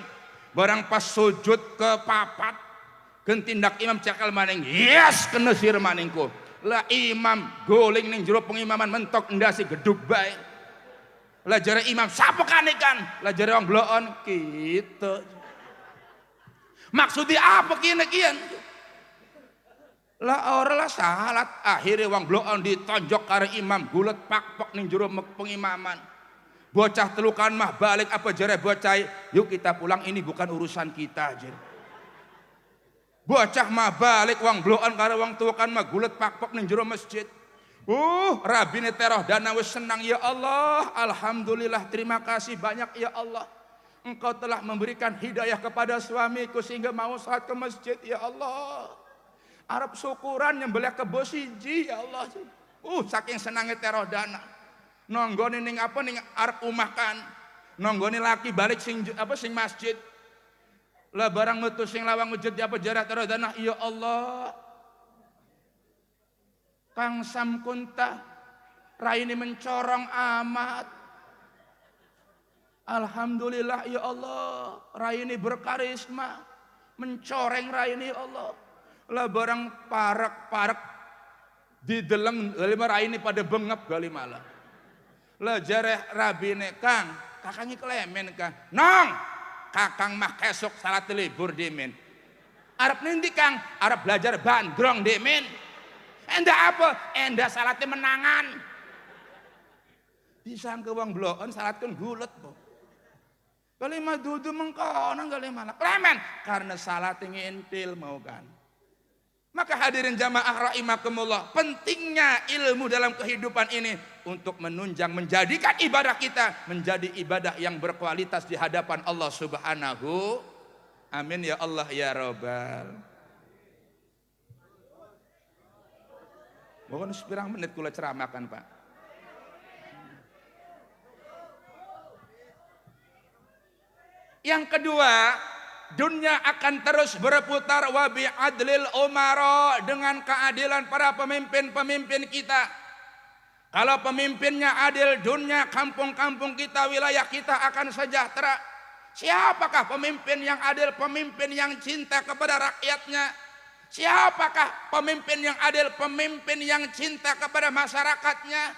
Barang pas sujud ke papat gentindak imam cekel maning, yes kena sir maningku. Lah imam guling ning jero pengimaman mentok ndasi gedug bae. Lah jare imam sapa kanikan? Lah jare wong bloon kitu. Maksudnya apa kene kian? Lah ora lah salat akhirnya wong bloon ditonjok karo imam gulet pakpok ning jero pengimaman. Bocah telukan mah balik apa jare bocah, yuk kita pulang ini bukan urusan kita jare. Bocah mah balik wong bloon karo wong tuakan mah gulet pakpok ning jero masjid. Rabine teroh dana wis senang ya Allah, alhamdulillah terima kasih banyak ya Allah. Engkau telah memberikan hidayah kepada suamiku sehingga mau salat ke masjid ya Allah. Arab syukuran nyembelih kebo siji ya Allah. Saking senangnya teroh dana. Nonggone ning apa ning arep omah kan. Nonggone laki balik sing masjid. Lah barang metu sing lawang masjid apa jarak teroh dana ya Allah. Kang Samkunta raine mencorong amat. Alhamdulillah ya Allah, raine berkarisma, mencoreng raine ya Allah. Lah barang parek di dalam lima raine pada bengep gali malah. Lah jare rabine Kang, kakangi klemen Kang. Nong, kakang mah kesok salat libur demen. Arep nanti Kang, arep belajar bandrong demen. Endah apa? Endah salatnya menangan. Disangka wong bloon salatkeun gulet po. Kali mah dudu mengkono kali malah klemen karena salat ngintil mau kan. Maka hadirin jamaah rahimakumullah, pentingnya ilmu dalam kehidupan ini untuk menunjang menjadikan ibadah kita menjadi ibadah yang berkualitas di hadapan Allah Subhanahu. Amin ya Allah ya Rabbal. Mohon sepirang menit kula ceramahkan Pak. Yang kedua, dunia akan terus berputar wabi adlil umara dengan keadilan para pemimpin-pemimpin kita. Kalau pemimpinnya adil, dunia kampung-kampung kita, wilayah kita akan sejahtera. Siapakah pemimpin yang adil? Pemimpin yang cinta kepada rakyatnya. Siapakah pemimpin yang adil? Pemimpin yang cinta kepada masyarakatnya.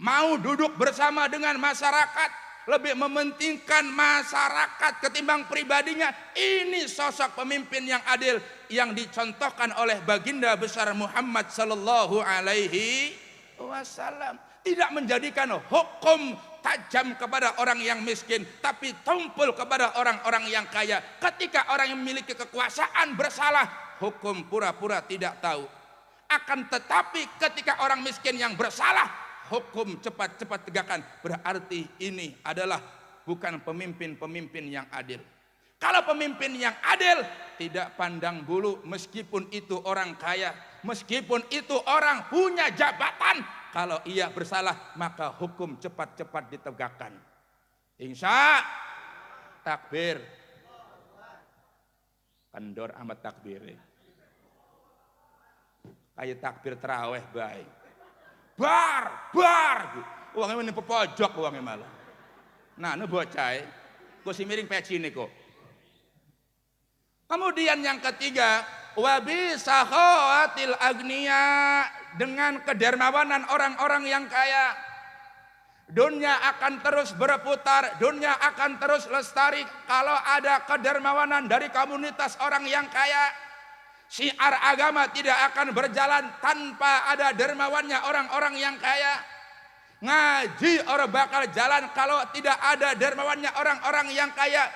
Mau duduk bersama dengan masyarakat, lebih mementingkan masyarakat ketimbang pribadinya. Ini sosok pemimpin yang adil yang dicontohkan oleh baginda besar Muhammad sallallahu alaihi wasallam. Tidak menjadikan hukum tajam kepada orang yang miskin, tapi tumpul kepada orang-orang yang kaya. Ketika orang yang memiliki kekuasaan bersalah, hukum pura-pura tidak tahu. Akan tetapi ketika orang miskin yang bersalah, hukum cepat-cepat tegakkan. Berarti ini adalah bukan pemimpin-pemimpin yang adil. Kalau pemimpin yang adil, tidak pandang bulu, meskipun itu orang kaya, meskipun itu orang punya jabatan, kalau ia bersalah maka hukum cepat-cepat ditegakkan. Insya takbir. Kendor amat takbir. Kayak takbir terawih baik. Bar. Uangnya ini pepojok uangnya malah. Nah, ini bocah. Gue si miring peci nih kok. Kemudian yang ketiga, wabi sahawatil agniya, dengan kedermawanan orang-orang yang kaya. Dunia akan terus berputar, dunia akan terus lestari kalau ada kedermawanan dari komunitas orang yang kaya. Syiar agama tidak akan berjalan tanpa ada dermawannya orang-orang yang kaya. Ngaji orang bakal jalan kalau tidak ada dermawannya orang-orang yang kaya.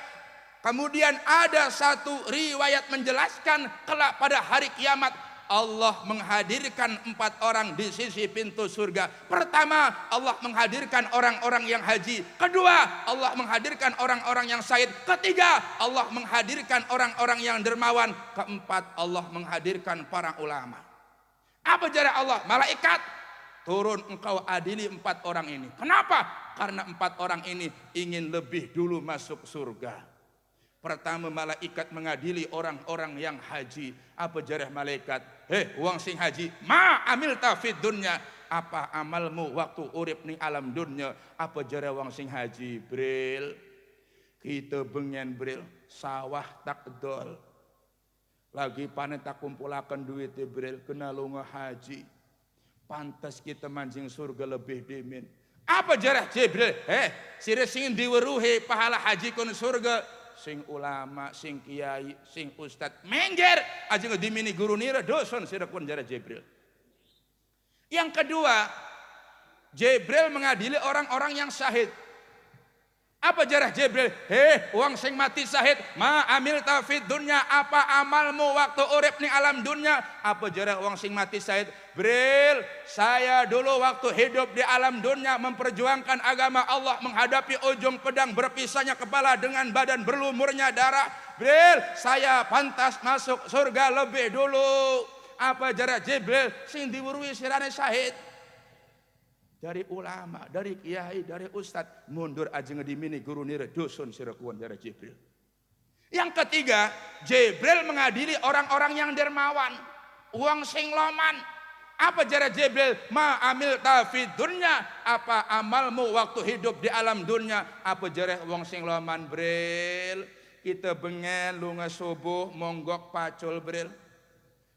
Kemudian ada satu riwayat menjelaskan kelak pada hari kiamat Allah menghadirkan 4 orang di sisi pintu surga. Pertama, Allah menghadirkan orang-orang yang haji. Kedua, Allah menghadirkan orang-orang yang syahid. Ketiga, Allah menghadirkan orang-orang yang dermawan. Keempat, Allah menghadirkan para ulama. Apa jarak Allah? Malaikat, turun engkau adili 4 orang ini. Kenapa? Karena 4 orang ini ingin lebih dulu masuk surga. Pertama, malaikat mengadili orang-orang yang haji. Apa jarah malaikat? Wong sing haji, ma amilta fid dunya, apa amalmu waktu urip ning alam dunya? Apa jarah wong sing haji? Bril, kita bengen bril, sawah tak dol. Lagi panen tak kumpulakan duit bril, kena lunga haji. Pantas kita mancing surga lebih dimin. Apa jarah Jibril? Sire sing diweruhi pahala haji kon surga. Sing ulama, sing kiai, sing ustad mengger aja ngedimini guru nira doson sirakun jara Jibril. Yang kedua, Jibril mengadili orang-orang yang syahid. Apa jarah Jibril? Uang sing mati syahid, ma amil tafid dunya, apa amalmu waktu urip ning alam dunya? Apa jarah uang sing mati syahid? Bril, saya dulu waktu hidup di alam dunya memperjuangkan agama Allah, menghadapi ujung pedang berpisahnya kepala dengan badan berlumurnya darah. Bril, saya pantas masuk surga lebih dulu. Apa jarah Jibril? Sing diwurui sirane syahid. Dari ulama, dari kiai, dari ustad, mundur aja ngedimini guru nira dosun sirakuan jara Jibril. Yang ketiga, Jibril mengadili orang-orang yang dermawan, uang sing loman. Apa jara Jibril? Ma amil tafid dunya, apa amalmu waktu hidup di alam dunya? Apa jara uang sing loman bril? Kita bengen lunga subuh monggok pacul bril.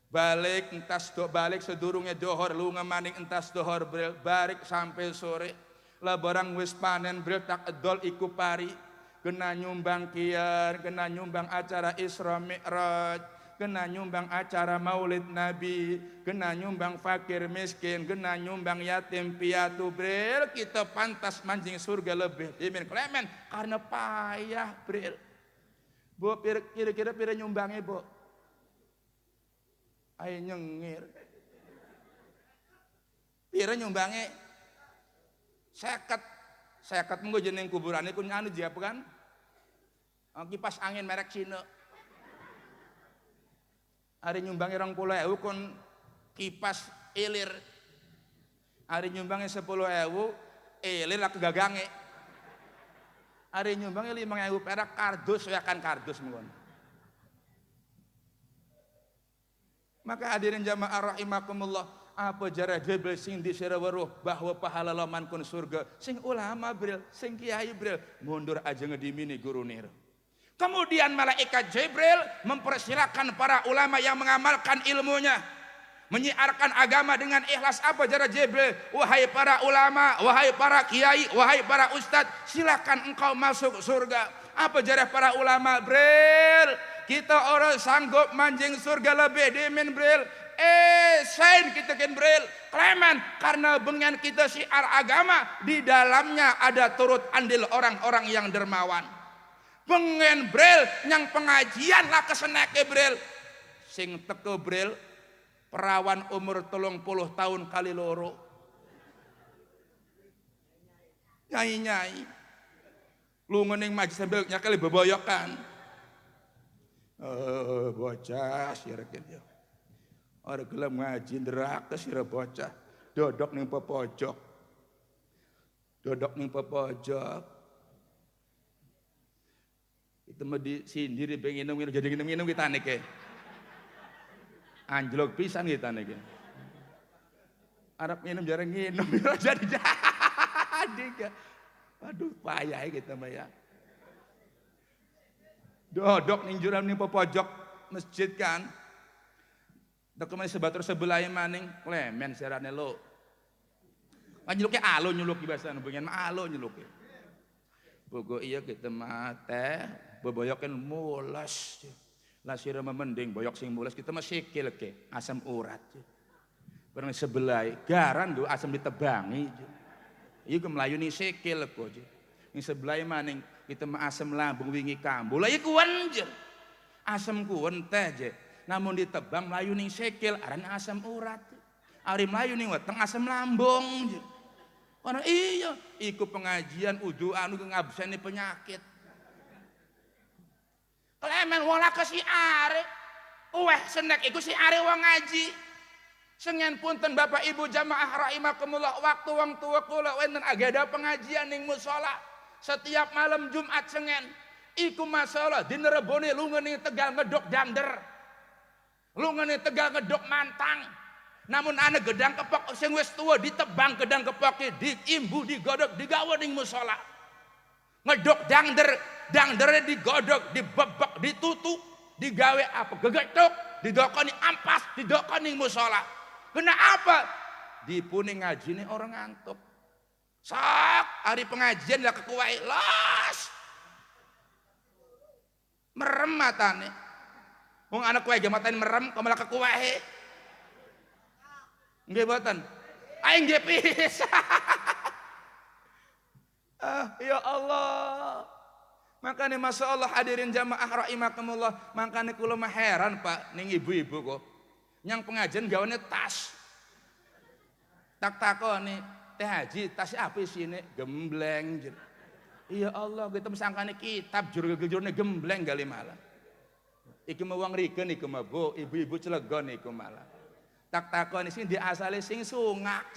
Balik entas balik sedurungnya dohor lunga maning entas dohor bril, balik sampai sore lah barang wis panen bril tak edol iku pari, kena nyumbang kiar, kena nyumbang acara Isra Mi'raj, kena nyumbang acara Maulid Nabi, kena nyumbang fakir miskin, kena nyumbang yatim piatu bril. Kita pantas mancing surga lebih dimin klemen karena payah bril. Bu kira-kira pira nyumbangnya bu? Ayo nyengir. Pira nyumbangnya 50 menggo jeneng kuburannya kun anu jiap kan? Kipas angin merek Cina. Hari nyumbangnya 20.000 kun kipas ilir. Hari nyumbangnya 10.000 ilir lah kegagange. Hari nyumbangnya 5.000 perak kardus ya kan kardus menggon. Maka hadirin jamaah rahimakumullah, apa jara Jibril sing disiraweruh bahwa pahala laman kun surga, sing ulama bril, sing kiai bril, mundur aja ngedimini guru nir. Kemudian malaikat Jibril mempersilahkan para ulama yang mengamalkan ilmunya, menyiarkan agama dengan ikhlas. Apa jara Jibril? Wahai para ulama, wahai para kiai, wahai para ustadz, silakan engkau masuk surga. Apa jara para ulama bril? Kita orang sanggup mancing surga lebih dimin bril. Sain kita kan bril. Klemen karena bengan kita syiar agama di dalamnya ada turut andil orang-orang yang dermawan. Bengen bril yang pengajian lah keseneke bril. Sing teke bril perawan umur 30 tahun kali loro. Nyai-nyai. Lu ngening majlis sambil nyakali beboyokan. Bocah sirakin ya. Ora gelem ngaji neraka sira bocah. Dodok ning pojok. Dodok ning pojok. Itu mah disindir pengen minum jadi minum kita niki. Anjlok pisan kita niki. Arab minum jarang minum jadi. Aduh payah kita mah ya. Dodok ning jurang ning pojok masjid kan. Dok kemana sebatur sebelah maning klemen serane lo. Nyuluke alo nyuluki bahasa pengen mah alo nyuluki. Bogo iya kita mah teh beboyokeun mulas. Lah sira mending boyok sing mulas kita mah sikil ke asam urat. Bareng sebelah garan do asam ditebangi. Ieu ke melayu ni sikil ko. Ning sebelah maning kita mah asam lambung wingi kambuh. Lah ieu kuwen je. Asam kuwen teh je. Namun ditebang melayu ning sikil aran asam urat. Ari melayu ning weteng asam lambung je. Karena iya, ikut pengajian udu anu ngabseni penyakit. Klemen wala ke si are. Senek iku si are wong ngaji. Sengen punten Bapak Ibu jamaah rahimakumullah waktu wong tua kula wonten agenda pengajian ning musala setiap malam Jumat sengen. Iku masalah dinerebone lungening Tegal ngedok dander. Lungening Tegal ngedok mantang. Namun anak gedang kepok sing wis tua ditebang gedang kepoke diimbu digodok digawe ning musala. Ngedok dangdere digodok dibebek ditutuk digawe apa gegetuk didokoni ampas didokoni musala. Kena apa? Dipuni ngajine orang ngantuk. Sak hari pengajian lah kekuai los. Merem matane. Wong anak kuwe matane merem kok malah kekuai. Nggih boten. Aing nggih pis. Ya Allah. Makanya Masya Allah hadirin jamaah rahimakumullah. Makanya kula mah heran Pak ning ibu-ibu kok. Yang pengajian gawane tas. Tak takoni Teh Haji tas apa isine? Gembleng. Ya Allah kita mesangkane kitab jurune gembleng gali malah. Iki mah wong rigen iku mah Bu, ibu-ibu Cilegon iku malah. Tak takoni sing diasale sing sungak.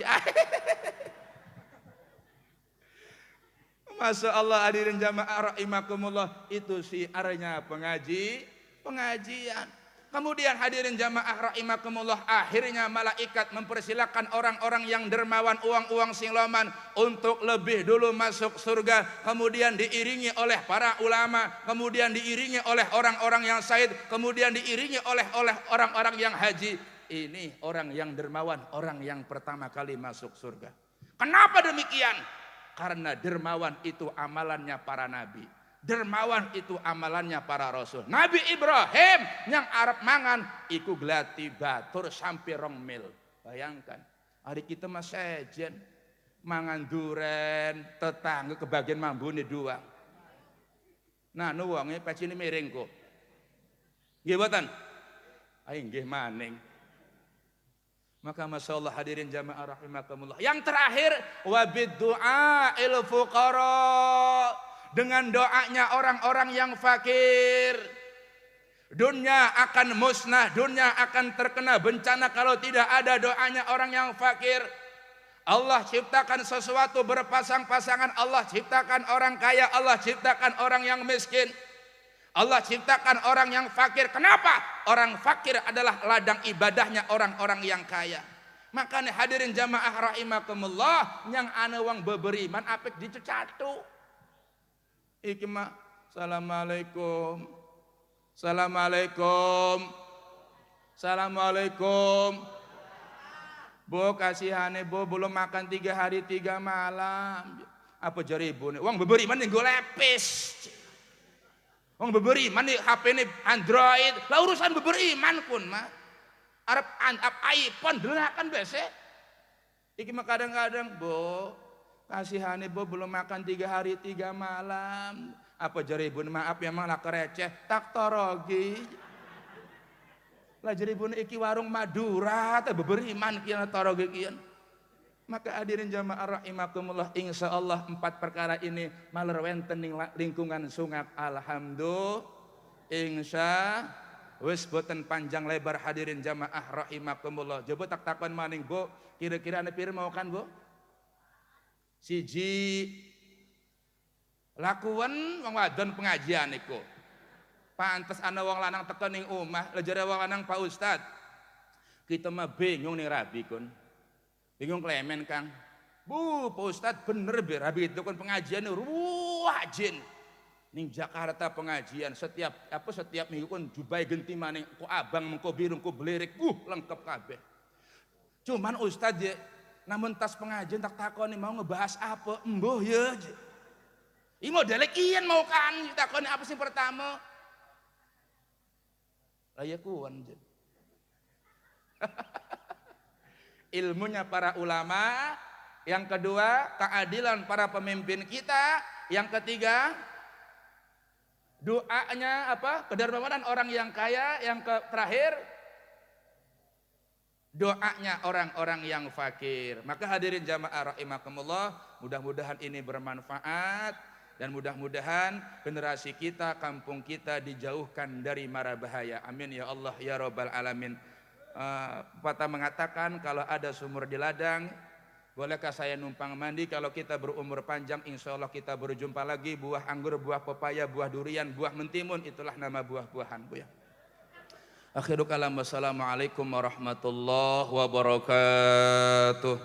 Masya Allah hadirin jamaah rahimakumullah itu siarnya pengajian. Kemudian hadirin jamaah rahimakumullah akhirnya malaikat mempersilakan orang-orang yang dermawan uang-uang singloman untuk lebih dulu masuk surga. Kemudian diiringi oleh para ulama, kemudian diiringi oleh orang-orang yang syahid, kemudian diiringi oleh orang-orang yang haji. Ini orang yang dermawan, orang yang pertama kali masuk surga. Kenapa demikian? Karena dermawan itu amalannya para nabi. Dermawan itu amalannya para rasul. Nabi Ibrahim yang Arab mangan iku glati batur sampai 2 mil. Bayangkan, hari kita mah sejen mangan duren, tetangga kebagian mambune 2. Nah, nu wonge pecine miring kok. Nggih mboten? Ayo nggih maning. Maka Masya Allah hadirin jamaah rahimakumullah. Yang terakhir wabid du'a il fuqara, dengan doanya orang-orang yang fakir. Dunia akan musnah, dunia akan terkena bencana kalau tidak ada doanya orang yang fakir. Allah ciptakan sesuatu berpasang-pasangan, Allah ciptakan orang kaya, Allah ciptakan orang yang miskin. Allah ciptakan orang yang fakir. Kenapa? Orang fakir adalah ladang ibadahnya orang-orang yang kaya. Makanya hadirin jamaah rahimakumullah, yang ana wong beberiman apik dicecatu. Iki mah assalamualaikum. Assalamualaikum. Assalamualaikum. Bu kasihane bu belum makan 3 hari 3 malam. Apa jari ibu nih? Wong beberiman nih gue lepis. Wong beberiman nih HP nih Android. Lah urusan beberiman pun mah. Arab iPhone delakan biasa. Iki mah kadang-kadang bu kasihane bu belum makan 3 hari 3 malam. Apa jari ibu maaf ya malah kereceh tak torogi. Lah jari ibu iki warung Madura teh beberiman kieu torogi kieu. Maka hadirin jamaah rahimakumullah, insyaallah 4 perkara ini maler wenten ning lingkungan sungak. Alhamdulillah. Insya wis boten panjang lebar hadirin jamaah rahimakumullah. Coba tak takon maning Bu, kira-kira ane pir mau kan Bu? Siji lakuan wong wadon pengajian iku. Pantes ana wong lanang teko ning omah, lejare wong lanang Pak Ustad. Kita mah bingung ning rabi kun. Bingung klemen Kang. Bu, Pak Ustad bener be rabi itu kan pengajian rajin. Ning Jakarta pengajian setiap minggu kan jubai genti maning ku abang mengko biru ku belirik lengkap kabeh. Cuman Ustad ya namun tas pengajian tak takoni mau ngebahas apa embuh ya. Ini modele kian mau kan takoni apa sih pertama? Raya kuan je. Ilmunya para ulama, yang kedua keadilan para pemimpin kita, yang ketiga doanya apa? Kedermawanan orang yang kaya, yang terakhir doanya orang-orang yang fakir. Maka hadirin jamaah rahimakumullah, mudah-mudahan ini bermanfaat dan mudah-mudahan generasi kita, kampung kita dijauhkan dari mara bahaya. Amin ya Allah ya rabbal alamin. Pepatah mengatakan kalau ada sumur di ladang, bolehkah saya numpang mandi? Kalau kita berumur panjang, insya Allah kita berjumpa lagi. Buah anggur, buah pepaya, buah durian, buah mentimun, itulah nama buah-buahan Bu ya. Akhirul kalam, wassalamualaikum warahmatullahi wabarakatuh.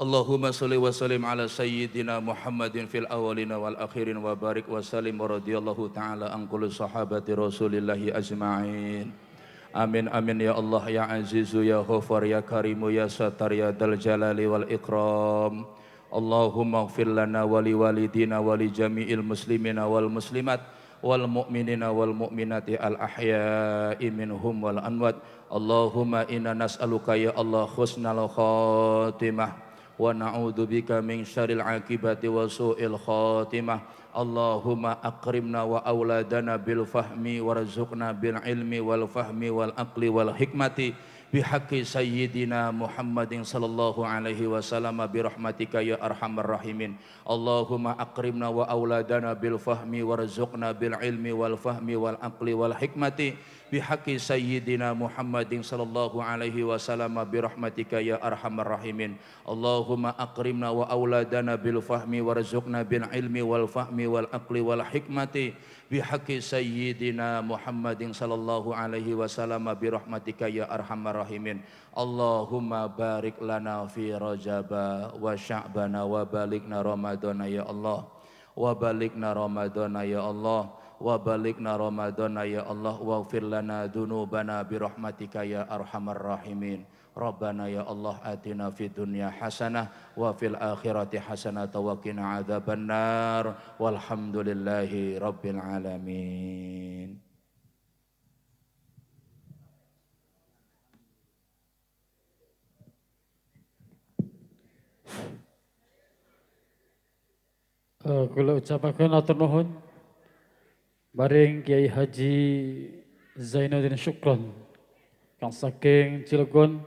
Allahumma salli wa sallim ala sayyidina Muhammadin fil awalina wal akhirin wa barik wa sallim wa radiyallahu ta'ala an kulli sahabati rasulillahi ajma'in. Amin amin ya Allah ya azizu ya ghafar ya karimu ya satar ya dal jalali wal ikram. Allahumma ighfir lana wa li walidina wa li jami'il muslimina wal muslimat wal mu'minina wal mu'minati al ahya'i minhum wal anwat. Allahumma inna nas'aluka ya Allah husnal khatimah wa na'udzubika min syarril akibati wa su'il khatimah. Allahumma akrimna wa auladana bil fahmi warzuqna bil ilmi wal fahmi wal aqli wal hikmati bihaqqi sayyidina Muhammadin sallallahu alaihi wasallam bi rahmatika ya arhamar rahimin. Allahumma akrimna wa auladana bil fahmi warzuqna bil ilmi wal fahmi wal aqli wal hikmati bihaqqi sayyidina Muhammadin sallallahu alaihi wasallam bi rahmatika ya arhamar rahimin. Allahumma akrimna wa auladana bil fahmi warzuqna bil ilmi wal fahmi wal aqli wal hikmati bihaqqi sayyidina Muhammadin sallallahu alaihi wasallam bi rahmatika ya arhamar rahimin. Allahumma barik lana fi Rajaba wa Sya'bana wa balikna Ramadana ya Allah, wa balikna Ramadana ya Allah, wa balikna Ramadana ya Allah, waghfir lana dzunubana bi rahmatika ya arhamar rahimin. Rabbana ya Allah atina fid dunya hasanah wa fil akhirati hasanah wa qina adzabannar walhamdulillahi rabbil alamin. Kula ucapaken atur nuhun bareng Kiai Haji Zainuddin Syukron kang saking Cilegon